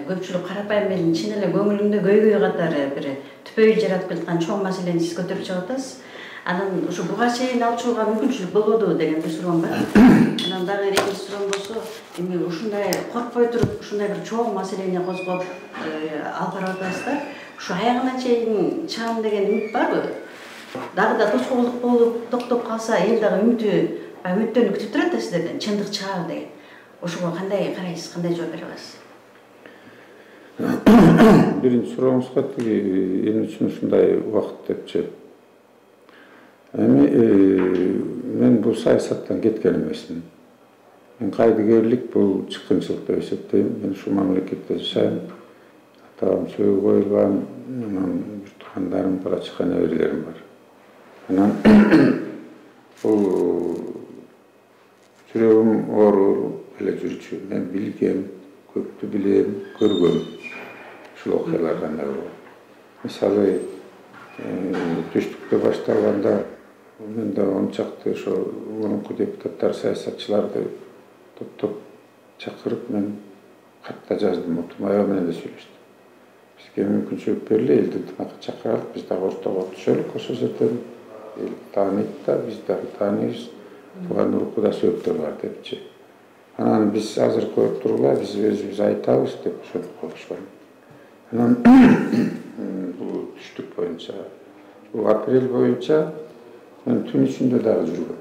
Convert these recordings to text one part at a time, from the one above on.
Көпчүлүк карапайым элдин чын эле көңүлүндө көйгөй катары бир түпөйүл жаратып келаткан чоң маселени сиз көтөрүп чыгып атасыз. Анан ушу буга чейин алып чыгууга мүмкүнчүлүк болбоду деген бир суроом бар. Анан дагы экинчи суроом болсо, эми ушундай коркпой туруп, ушундай бир чоң маселени козгоп алып барып атасыздар. Ушу аягына чейин чыгам деген үмүт барбы? Дагы да тоскоолдук болуп токтоп калса, эл дагы үмүттөнүп күтүп турат да сиздерден, чындык чыгабы деген. Ошого кандай карайсыз, кандай жооп бере аласыз? Биринчи сурооңузга эмне үчүн ушундай убакыт депчи. Мен бул саясаттан кеткен эмесмин. Мен кайдыгерлик бул чыккынчылык деп эсептейм. Мен ушу мамлекетте жашайм. Атам сөөгү коюлган, анан бир туугандарым, бала чака неберелерим бар. Анан бул жүрөгүм оору эле жүрчү. Мен билгем, көптү билем, көргөм. Ушул окуялар кандай болот. Мисалы, түштүктө башталганда мен да ончакты ошо мурунку депутаттар, саясатчыларды топтоп чакырып мен катта жаздым, Отумбаева менен да сүйлөштүм. Бизге мүмкүнчүлүк бериле, элди ынтымакка чакыралык, биз дагы ортого түшөлүк, ошол жерден эл тааныйт да, биз дагы тааныйбыз, тууган урукуда сөөктөр бар депчи. Анан биз азыр коюп тургула, биз өзүбүз айтабыз деп ошентип коюшкан. Анан бул түштүк боюнча, бул апрель боюнча мен түн ичинде дагы жүргөм.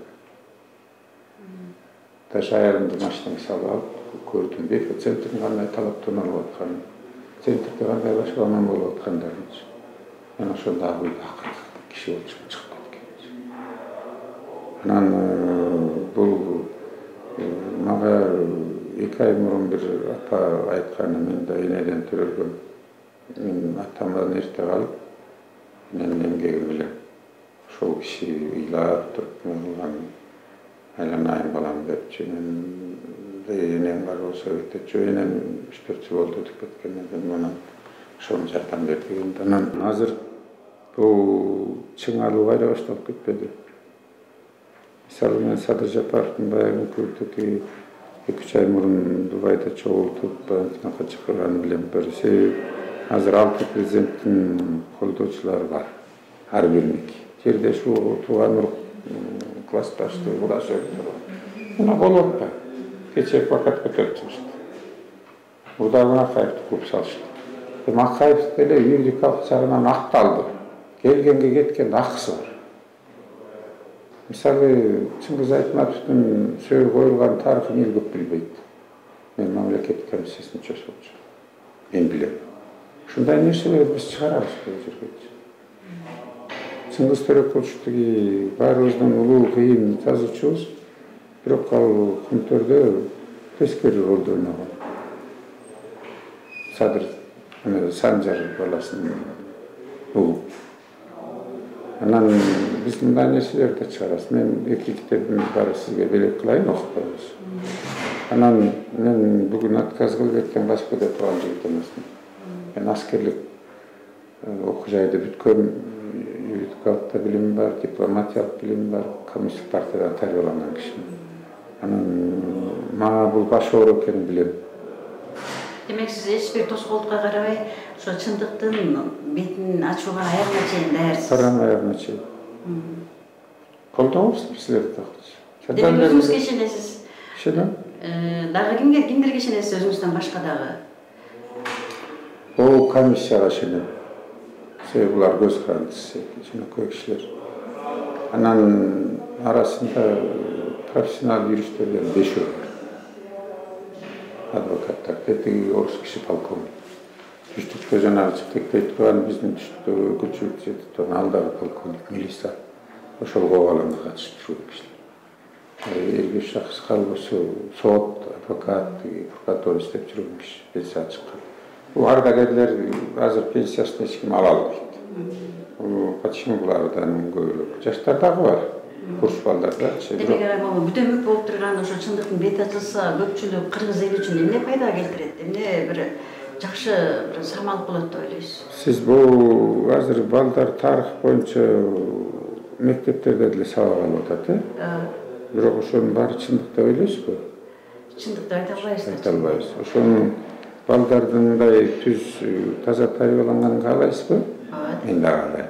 Даже аялымды машинага салып алып көрдүм, центрдин кандай талаптан алып атканын, центрде кандай башкалам болуп аткандарынчы. Мен ошондагы акыркы киши болуп чыгып кеткенчи. Анан бул мага 2 ай мурун бир апа айтканы, мен да энеден төрөлгөм. Мен атамдан эрте калып, мен эмгеги билем. Ошол киши ыйлап туруп мен айланайын балам депчи. Мен энем бар болсо кетечү, энем 3-4 жыл болду өтүп кеткен экен, анан ошону жардам берди деген. Анан азыр бул чың алуу кайра башталып кетпеди. Мисалы, мен Садыр Жапаровдун баягы өкмөттөгү 2-3 ай мурун Дубайда чогултуп ынтымакка чакырганын билем. Себеби азыр 6 президенттин колдоочулары бар, ар бириники. Жерде ушу тууган урук классташты, кудаш өтүп. Мына болуп атпайбы? Кечээ плакат көтөрүп чыгышты. Удагы Акаевди кууп салышты. Эми Акаев деле юридикалык жагынан акталды. Келгенге кеткенде акысы бар. Мисалы, Чыңгыз Айтматовдун сөөгү коюлган тарыхын эл көп билбейт. Мен мамлекеттик комиссиясынын мүчөсү болуп жүрөм. Мен билем. Ушундай нерселерди биз чыгарабыз бул жерге. Чыңгыз Төрөкуловдуки баарыбыздан улуу кыйын жазуучубуз, бирок ал Күнтөрдө тескери ролду ойногон. Садыр Санжар баласынын угу. Анан биз мындай нерселерди да чыгарабыз. Мен 2 китебимди баары сизге белек кылайын, окуп коебуз. Анан мен бүгүн отказ кылып кеткен Москвада турган жигит эмесмин. Мен аскерлик окуу жайды бүткөм, юридикалыкта билимим бар, дипломатиялык билимим бар, коммунисттик партиядан тарбияланган кишимин. Анан мага бул баш оор экенин билем. Демек сиз эч бир тоскоолдукка карабай, ошо чындыктын бетин ачууга аягына чейин даярсыз. Барам аягына чейин. Колдоңуздар силерди дагы. Демек өзүңүзгө ишенесиз. Ишенем. Дагы кимдерге ишенесиз өзүңүздөн башка дагы? Бул комиссияга ишенем. Себеби булар көз карандысы, жөнөкөй кишилер. Анан арасында профессионал юристтерден 5 бар. Адвокаттар, тетиги орус киши полковник. Түштүктө жанагы чыктектей турган биздин түштүктөгү өкүлчүлүк жетиптен алдагы полковник милиция. Ошолго алаңга катышып жүргөн кишилер. Эргеш Аксакаловсу сот, адвокат, прокурор иштеп жүргөн киши, пенсия чыккан. Бул ардагерлер азыр пенсиясын эч ким ала албайт. Почему булардан көбүрөөк? Жаштар дагы бар. Курс балдарда. Демек, бүтөмүк болуп турган ошо чындыктын бети ачылса, көпчүлүк кыргыз эли үчүн эмне пайда келтирет? Эмне бир жакшы бир самалык болот деп ойлойсуз? Сиз бул азыр балдар тарых боюнча мектептерде деле сабак алып атат, Бирок ошонун баары чындык деп ойлойсузбу? Чындык деп айта албайбыз. Айта албайбыз. Ошонун балдардын мындай түз таза тарбияланганын каалайсызбы? Мен да каалайм.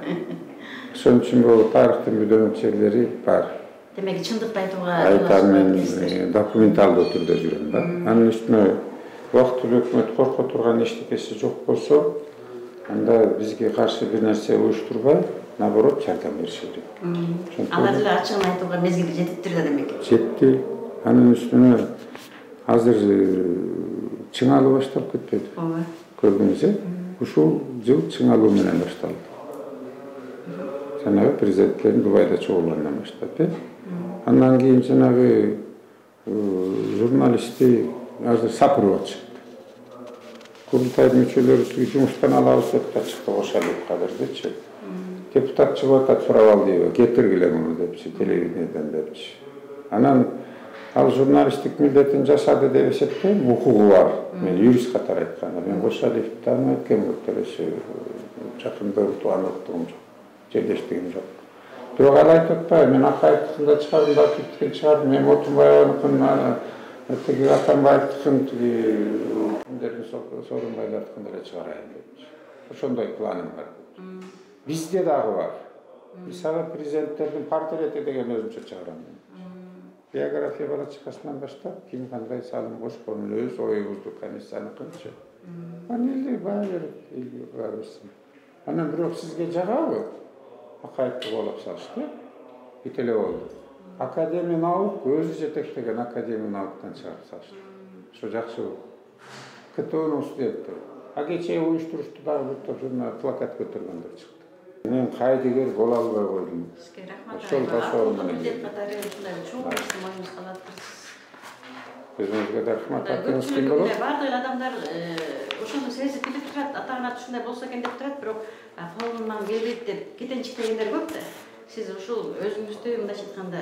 Ошон үчүн бул тарыхтын бүдөнөк жерлери бар. Демек чындыкты айтууга айтам, мен документалдуу түрдө жүрөм да. Анын үстүнө убактылуу өкмөт корко турган эчтекеси жок болсо, анда бизге каршы бир нерсе уюштурбай, наоборот жардам бериши керек. Алар эле ачыгын айтууга мезгили жетиптир да демек. Жетти. Анын үстүнө азыр чыңалуу башталып кетпеди. Ооба. Көрдүңүз, ушул жыл чыңалуу менен башталды. Жанагы президенттердин Дубайда чогулгандан баштап, андан кийин жанагы журналистти азыр сапырып атышат. Курултайдын мүчөлөрү жумуштан алабыз деп чыкты Кошалиев кадырдычы. Депутат чыгып атат, сурап ал дейби, кетиргиле муну депчи, телевидениеден депчи. Анан ал журналисттик милдетин жашады деп эсептейм, укугу бар. Мен юрист катары айтканда, мен Кошалиевди тааныбайт экенмин, тиреши жакындуу туугандыктыгым жок, жерлештигим жок. Бирок ал айтып атпайбы, мен Акаевдикин да чыгардым, Бакиевдикин чыгардым, мен Отунбаевдикин, тиги Атамбаевдикин, тиги кимдердин Сооронбайлардыкын деле чыгарайын депчи. Ошондой планым бар. Бизде дагы бар. Биз ага президенттердин портрети деген өзүмчө чыгарам. Биография бала чыккасынан баштап, ким кандай салым кошконун өз оюбузду комиссияныкынчы. Аны эле баа берип, элге баа берсин. Анан бирок сизге жагабы? Акаевди колоп салышты. Бүт эле болду. Академия наук өзү жетектеген Академия науктан чыгарып салышты. Ошо жакшы. КТУнун студенттери. А кечээ уюштурушту дагы бүттөп журнал плакат көтөргөндөр чыкты. Мен кайдыгер боло албай койдум. Сизге рахмат. Ошол башоорум менен. Деп катары ушундай чоң ишти моюңузга калаттырсыз. Өзүңүзгө да рахмат. Акыңыз ким болот? Бардык адамдар ошону сезип билип турат, ата-ана ушундай болсо экен деп турат, бирок колунан келбейт деп кетенчиктегендер көп да. Сиз ушул өзүңүздү мындайча айтканда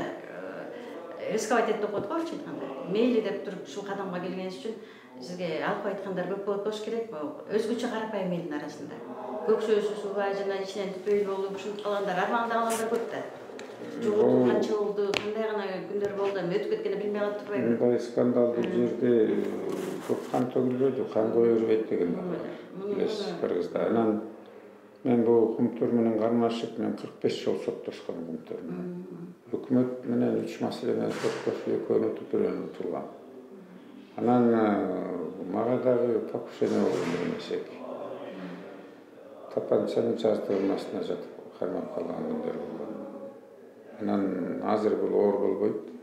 рисковать этип окуп койчу айтканда. Мейли деп туруп ушул кадамга келгениңиз үчүн сизге алып айткандар көп болот болуш керек. Өзгөчө карапайым элдин арасында. Көксөсү сууга жана ичинен түпөйүл болуп ушинтип калгандар, армандагандар көп да. Жоготуп канча болду, кандай гана күндөр болду, өтүп кеткенин билбей калып турбайбы? Мындай скандалдуу жерде көп кан төгүлбөйдү, кан кое бербейт деген бар. Билесиз, Кыргызда. Анан мен бул Кумтур менен кармашып, мен 45 жол соттошком Кумтур менен. Өкмөт менен 3 маселе менен соттошуп, экөөнү бирөөнү тургам. Анан мага дагы покушение болгон эмес. Тапанчанын жаздырган астына жатып кармап калган күндөр болгон. Анан азыр бул оор болбойт.